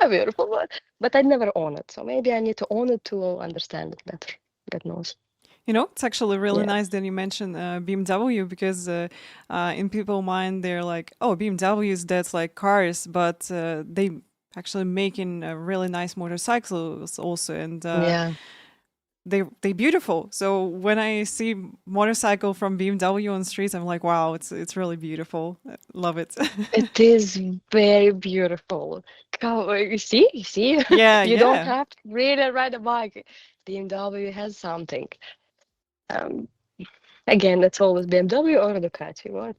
a beautiful one. But I never own it. So maybe I need to own it to understand it better. God knows. It's actually really Yeah. nice that you mentioned BMW because in people's mind they're like, oh, BMWs, that's like cars, but they actually making really nice motorcycles also, and Yeah. they beautiful. So when I see motorcycle from BMW on streets, I'm like, wow, it's really beautiful. Love it. It is very beautiful. You see, Yeah, you don't yeah. have to really ride a bike. BMW has something. Um, Again, it's always BMW or Ducati. What?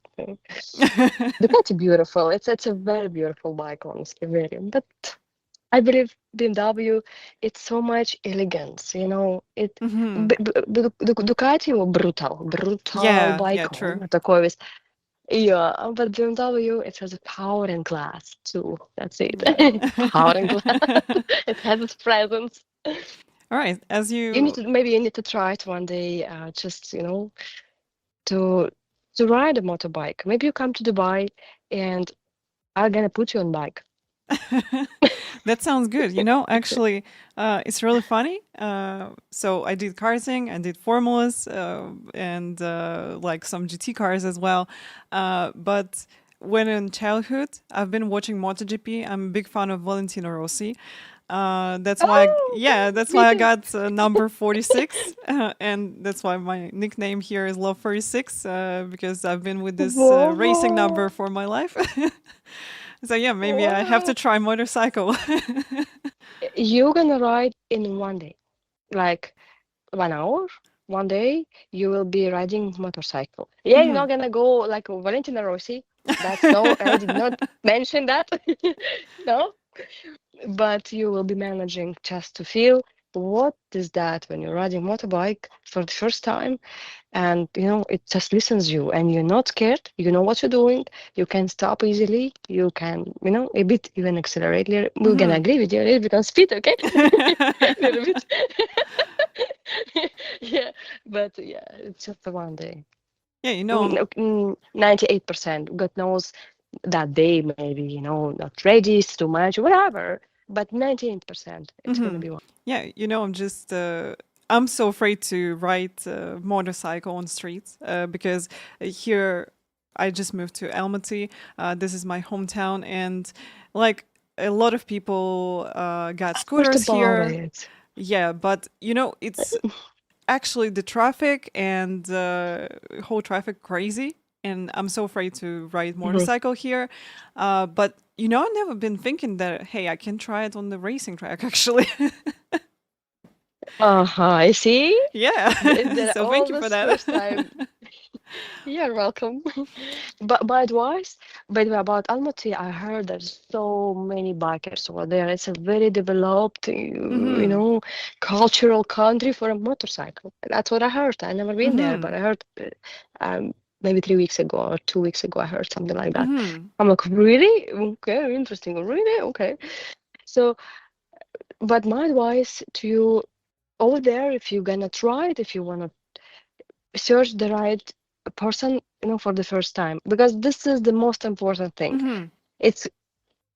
Ducati beautiful. It's a very beautiful bike, honestly, very. But I believe BMW, it's so much elegance, it Mm-hmm. Ducati brutal Yeah, bike, yeah, true. такой весь. Yeah, but BMW, it has a power and class too. That's it. Yeah. Power and class. It has its presence. All right. As You maybe you need to try it one day, just to ride a motorbike. Maybe you come to Dubai and I'm gonna put you on bike. That sounds good. Actually, it's really funny. So I did karting, I did formulas, and like some GT cars as well. But when in childhood, I've been watching MotoGP. I'm a big fan of Valentino Rossi. That's why, Oh, yeah, that's me why I too. got number 46, and that's why my nickname here is Love 46, because I've been with this racing number Whoa, for my life. So yeah, maybe I have to wow. try motorcycle. You're gonna ride in one day, like 1 hour, one day. You will be riding motorcycle. Yeah, you're Hmm. not gonna go like Valentina Rossi. That's no, I did not mention that. No, but you will be managing just to feel what is that when you're riding motorbike for the first time, and it just listens you and you're not scared, you know what you're doing, you can stop easily, you can a bit even accelerate. We're gonna Hmm. agree with you a little bit on speed, okay? A little bit. Yeah, but yeah, it's just a one day. Yeah, 98%, God knows that day maybe not ready, it's too much, whatever, but 98% it's gonna hmm be one. yeah, I'm just I'm so afraid to ride motorcycle on streets because here I just moved to Almaty. This is my hometown, and like a lot of people got What scooters about here. it? Yeah, but it's actually the traffic and whole traffic crazy, and I'm so afraid to ride Mhm. motorcycle here. But I've never been thinking that, hey, I can try it on the racing track actually. Uh-huh, I see. Yeah. There are So thank you for always that. first time. You're welcome. But by advice, by the way, about Almaty, I heard there's so many bikers over there. It's a very developed, Mhm. cultural country for a motorcycle. That's what I heard. I never been there, but Mhm. I heard maybe 3 weeks ago or 2 weeks ago, I heard something like that. Mhm. I'm like, really? Okay, interesting. Really? Okay. So, but my advice to you over there, if you're gonna try it, if you wanna search the right person, for the first time, because this is the most important thing. Mhm. It's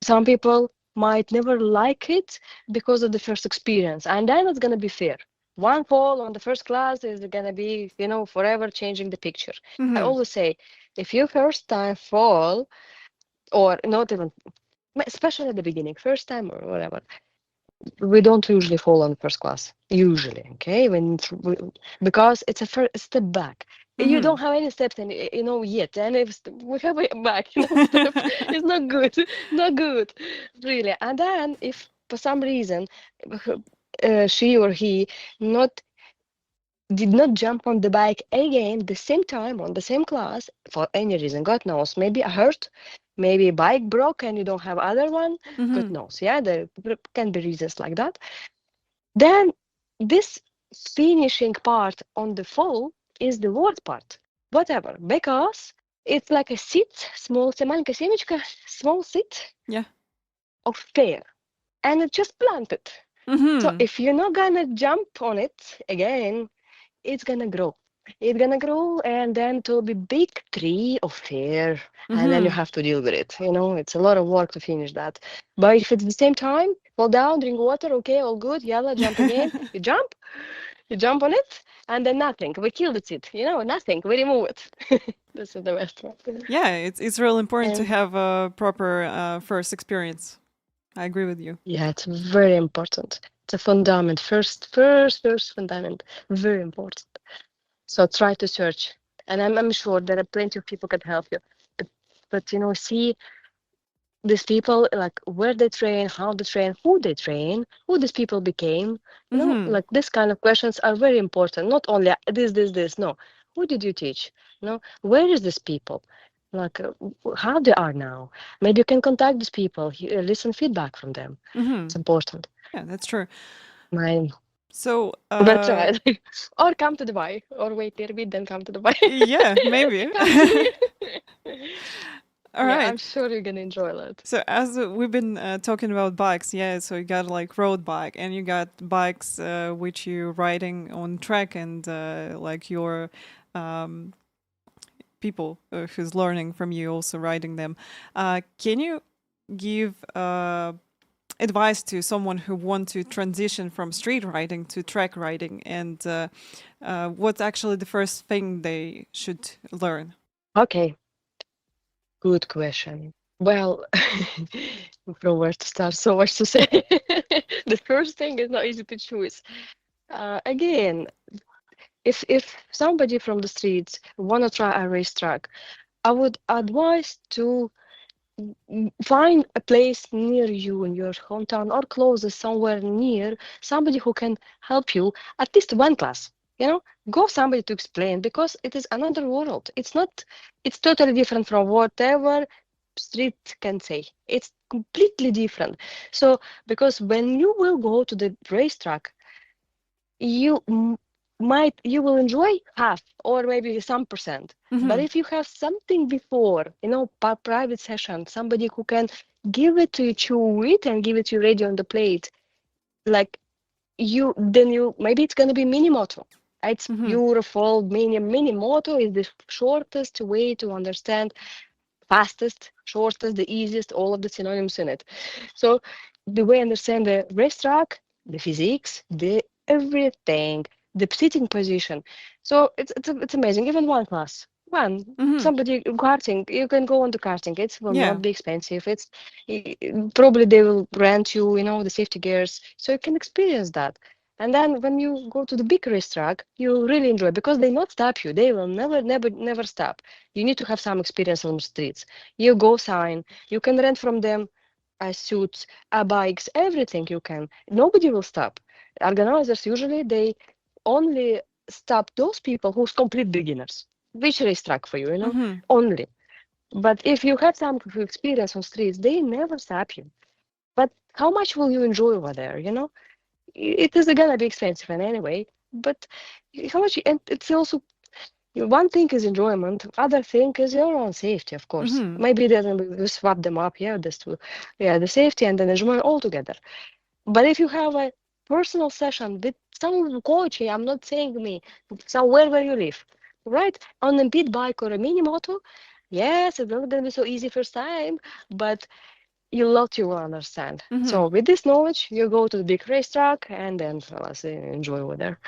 some people might never like it because of the first experience, and then it's gonna be fair. One fall on the first class is gonna be, forever changing the picture. I Mhm. always say, if you first time fall, or not even, especially at the beginning, first time or whatever, we don't usually fall on first class usually, okay, because it's a first step back. You don't Mhm. have any steps, and yet, and if we have a back step, it's not good. Not good, really. And then if for some reason she or he not did not jump on the bike again the same time on the same class for any reason, God knows, maybe a hurt, maybe a bike broke and you don't have other one, God Mhm. knows, yeah, there can be reasons like that. Then this finishing part on the fall is the worst part, whatever, because it's like a seed, маленькая семечко, small seed Yeah. of fair, and it just planted. So Mhm. if you're not gonna jump on it again, it's gonna grow. It's gonna grow, and then it will be big tree of fair, and then you Mhm. have to deal with it. It's a lot of work to finish that. But if it's the same time, fall down, drink water, okay, all good, yalla, jump again. You jump on it, and then nothing. We kill the seed, nothing. We remove it. This is the best one. Yeah, it's really important to And have a proper first experience. I agree with you. yeah, it's very important. It's a fundament. First fundament. Very important. So try to search, and I'm sure there are plenty of people can help you. But see these people, like where they train, how they train, who these people became. Mhm. Like this kind of questions are very important. Not only this. No, who did you teach? Where is this people? like how they are now. Maybe you can contact these people, listen feedback from them. Mm-hmm. It's important. Yeah, that's true. My So, That's right. Or come to Dubai, or wait a little bit, then come to Dubai. yeah, maybe. Come to me. All Yeah, right. I'm sure you're gonna enjoy that. So as we've been talking about bikes, yeah. So you got like road bike, and you got bikes which you riding on track, and like your um, people who's learning from you also riding them. Can you give advice to someone who want to transition from street riding to track riding, and what's actually the first thing they should learn? Okay, good question. Well, from where to start? So much to say. The first thing is not easy to choose. Again, if somebody from the streets wanna try a racetrack, I would advise to find a place near you in your hometown or closest somewhere near somebody who can help you at least one class, go somebody to explain, because it is another world. It's totally different from whatever street can say. It's completely different. So because when you will go to the racetrack, you you will enjoy half or maybe some percent. But Mm-hmm. if you have something before, private session, somebody who can give it to you, chew it and give it to you ready on the plate, like then maybe it's gonna be mini moto. It's Mm-hmm. beautiful. Mini moto is the shortest way to understand, fastest, shortest, the easiest, all of the synonyms in it. So the way I understand the racetrack, the physics, the everything, the sitting position. So it's amazing. Even one class, one Mm-hmm. somebody karting, you can go on the karting. It will Yeah. not be expensive. Probably they will rent you, the safety gears, so you can experience that. And then when you go to the big racetrack, you really enjoy, because they not stop you. They will never stop. You need to have some experience on the streets. You go sign. You can rent from them suits, bikes, everything you can. Nobody will stop. Organizers usually they only stop those people who's complete beginners. Which racetrack for you, Mm-hmm. only. But if you have some experience on streets, they never stop you. But how much will you enjoy over there? It is gonna be expensive in anyway. But how much? And it's also one thing is enjoyment, other thing is your own safety, of course. Mm-hmm. Maybe then we swap them up, yeah, this two, yeah, the safety and then enjoyment all together. But if you have a personal session with some coach, I'm not saying me, somewhere where you live, right, on a pit bike or a mini moto, yes, it's not gonna be so easy first time, but you will understand. Mm-hmm. So with this knowledge, you go to the big racetrack and then let's say enjoy over there.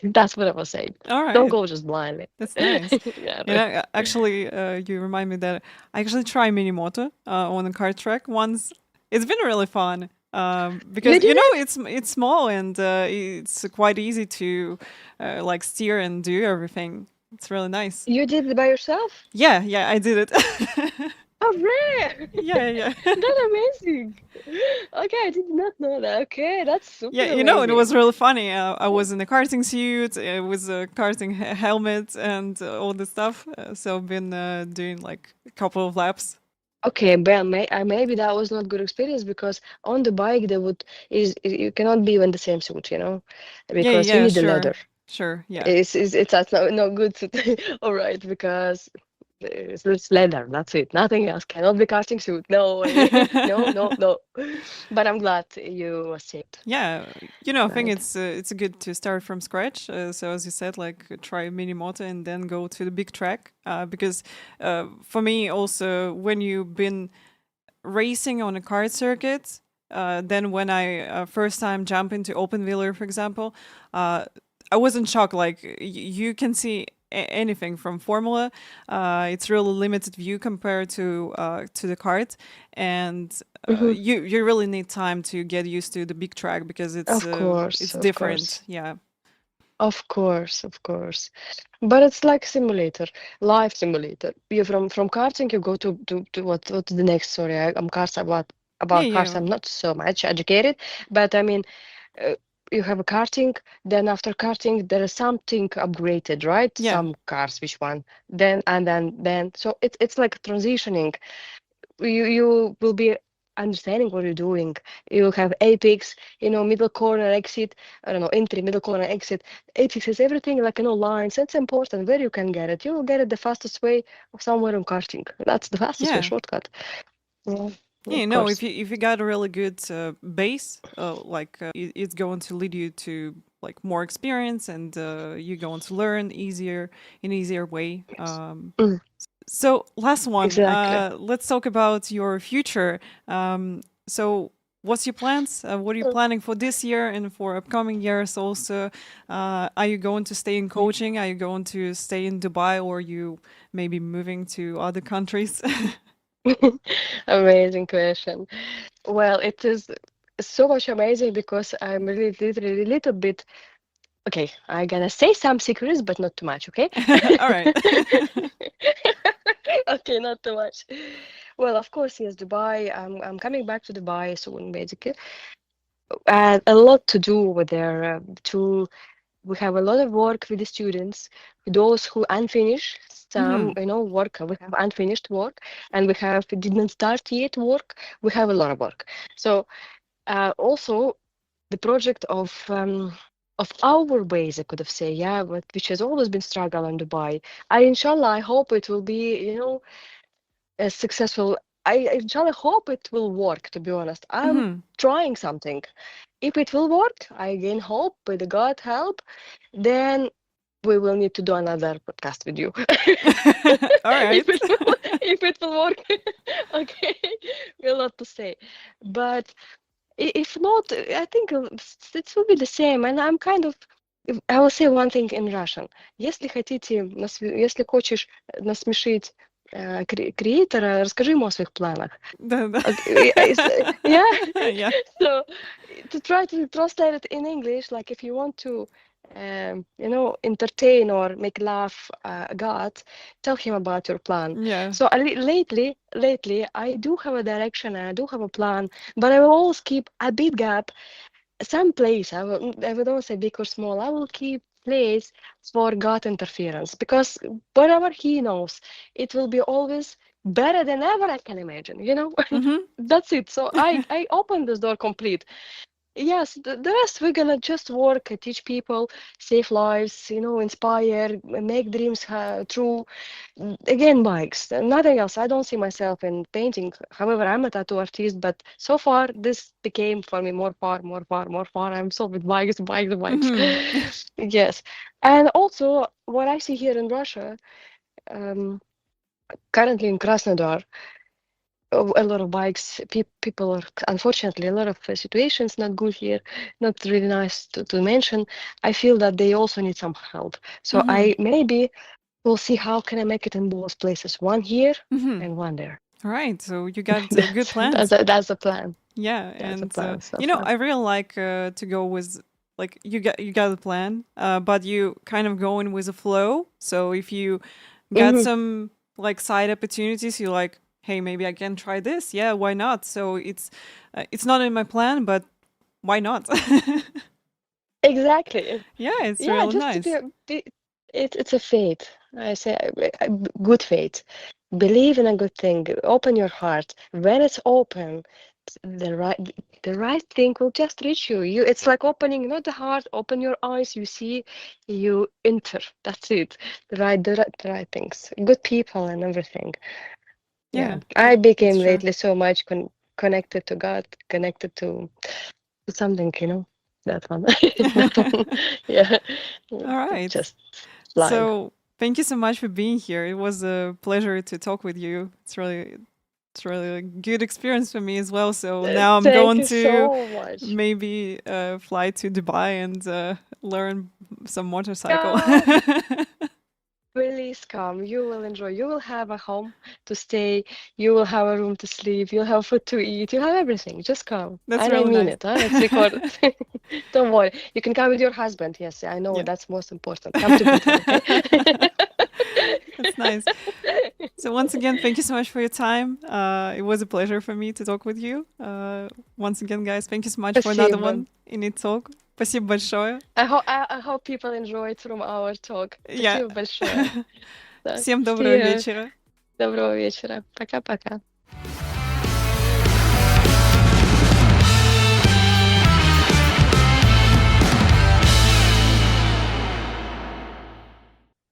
That's what I was saying. All Don't right. go just blindly. That's nice. Yeah, You know, actually, you remind me that I actually tried mini moto on a kart track once. It's been really fun you because did it? it's small and it's quite easy to like steer and do everything. It's really nice. You did it by yourself? Yeah, yeah, I did it. Oh, rare! Yeah, yeah, That's amazing. Okay, I did not know that. Okay, that's yeah. super It amazing. was really funny. I was in a karting suit with a karting helmet and all the stuff. So I've been doing like a couple of laps. Okay, but maybe that was not good experience, because on the bike they would is you cannot be in the same suit, Yeah, because you yeah, need the leather. sure, sure, yeah. It's that's no good. All right, because it's leather. That's it. Nothing else. Cannot be casting suit. No way. No, no, no. But I'm glad you were saved. Yeah, I think Right. it's good to start from scratch. So as you said, like try mini moto and then go to the big track. Because for me also, when you've been racing on a kart circuit, then when I first time jump into open wheeler, for example, uh, I was in shock. Like you can see anything from formula. It's really limited view compared to the kart, and Hmm. you really need time to get used to the big track because Of course, it's of different. course. Yeah. Of course, of course. But it's like simulator, life simulator. You from karting, you go to what's the next? Sorry, I'm cars about Yeah. cars. Yeah. I'm not so much educated, but I mean, uh, you have a karting, then after karting there is something upgraded, right? Yeah. Some cars, which one? Then so it's like transitioning. You will be understanding what you're doing. You'll have apex, middle corner exit, I don't know, entry, middle corner exit. Apex is everything like lines. That's important where you can get it. You will get it the fastest way somewhere in karting. That's the fastest way, Yeah. shortcut. Yeah, Yeah, of no, course. if you got a really good base, it's going to lead you to like more experience, and you're going to learn easier way. Yes. Mm, So last one, exactly. let's talk about your future. So what's your plans? What are you planning for this year and for upcoming years? Also, are you going to stay in coaching? Are you going to stay in Dubai, or you maybe moving to other countries? Amazing question. Well, it is so much amazing because I'm really literally a little bit okay. I'm gonna say some secrets, but not too much, okay? All right. Okay, not too much. Well, of course, yes, Dubai. I'm coming back to Dubai soon, basically. And a lot to do with there. We have a lot of work with the students, those who unfinished some, Hmm. work. We have unfinished work, and we have didn't start yet work. We have a lot of work. So also the project of our ways, I could have said, yeah, but which has always been struggle in Dubai. Inshallah, I hope it will be, as successful. Inshallah hope it will work. To be honest, I'm Hmm. trying something. If it will work, I again hope with the God help, then we will need to do another podcast with you. All right. If it will work, okay, a lot to say, but if not, I think it will be the same. And I'm kind of, I will say one thing in Russian. Если хотите, если хочешь насмешить креатора, расскажи ему о своих планах. Да-да. Okay, yeah. Yeah. So to try to translate it in English, like if you want to, entertain or make laugh God, tell him about your plan. Yeah. So lately, I do have a direction and I do have a plan, but I will always keep a big gap, some place. I will not say big or small. I will keep place for God interference because whatever He knows, it will be always better than ever I can imagine. Mhm. That's it. So I open this door complete. Yes, the rest we're gonna just work, teach people, save lives, inspire, make dreams true. Again, bikes, nothing else. I don't see myself in painting. However, I'm a tattoo artist, but so far this became for me more far, more far, more far. I'm so with bikes, bikes, bikes. Mhm. Yes, and also what I see here in Russia, um, currently in Krasnodar. A lot of bikes. People are unfortunately a lot of situations not good here, not really nice to mention. I feel that they also need some help. So Mhm. I maybe will see how can I make it in both places, one here Mhm. and one there. All right. So you got good That's plans. that's the plan. Yeah, That's the and plan so far. I really like to go with like you got a plan, but you kind of going with a flow. So if you got Mhm. some like side opportunities, you're like, hey, maybe I can try this. Yeah, why not? So it's not in my plan, but why not? Exactly. Yeah, it's Yeah, really just to nice. be it's a fate. I say good fate. Believe in a good thing. Open your heart. When it's open, the right the right thing will just reach you. It's like opening not the heart, open your eyes, you see, you enter. That's it. The right things. Good people and everything. Yeah. Yeah, I that's became true. lately so much connected to God, connected to something, that one. That one. Yeah. All right. Just flying. So thank you so much for being here. It was a pleasure to talk with you. It's really a good experience for me as well. So now I'm Thank going you to so much. maybe fly to Dubai and learn some motorcycle. Come, please come. You will enjoy. You will have a home to stay. You will have a room to sleep. You'll have food to eat. You'll have everything. Just come. That's And I really mean nice. it. Huh? It's recorded. Don't worry. You can come with your husband. Yes, I know Yeah. that's most important. Come together, okay? That's nice. So once again, thank you so much for your time. It was a pleasure for me to talk with you. Once again, guys, thank you so much for another Спасибо. one in It Talk. Спасибо большое. I hope people enjoyed from our talk. Я... Спасибо большое. Так, Всем доброго see you. вечера. Доброго вечера. Пока-пока.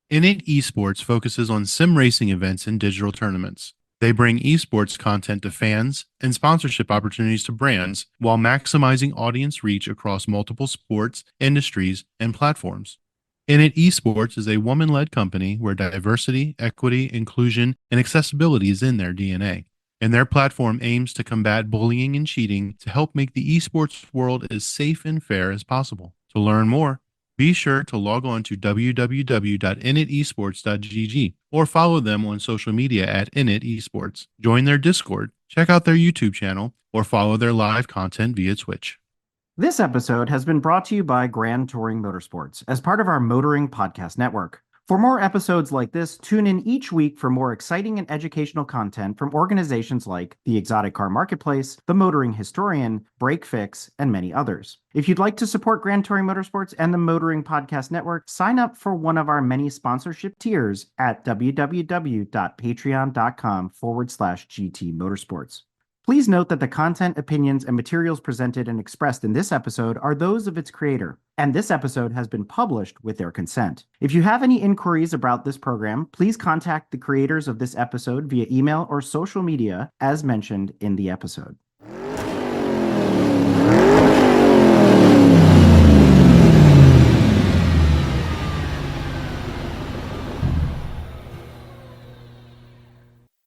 INIT Esports focuses on sim racing events and digital tournaments. They bring esports content to fans and sponsorship opportunities to brands while maximizing audience reach across multiple sports, industries, and platforms. INIT Esports is a woman led company where diversity, equity, inclusion, and accessibility is in their DNA. And their platform aims to combat bullying and cheating to help make the esports world as safe and fair as possible. To learn more, be sure to log on to www.initesports.gg or follow them on social media at INIT Esports. Join their Discord, check out their YouTube channel, or follow their live content via Twitch. This episode has been brought to you by Grand Touring Motorsports as part of our Motoring Podcast Network. For more episodes like this, tune in each week for more exciting and educational content from organizations like the Exotic Car Marketplace, the Motoring Historian, Break Fix, and many others. If you'd like to support Grand Touring Motorsports and the Motoring Podcast Network, sign up for one of our many sponsorship tiers at www.patreon.com/GT Motorsports. Please note that the content, opinions, and materials presented and expressed in this episode are those of its creator, and this episode has been published with their consent. If you have any inquiries about this program, please contact the creators of this episode via email or social media as mentioned in the episode.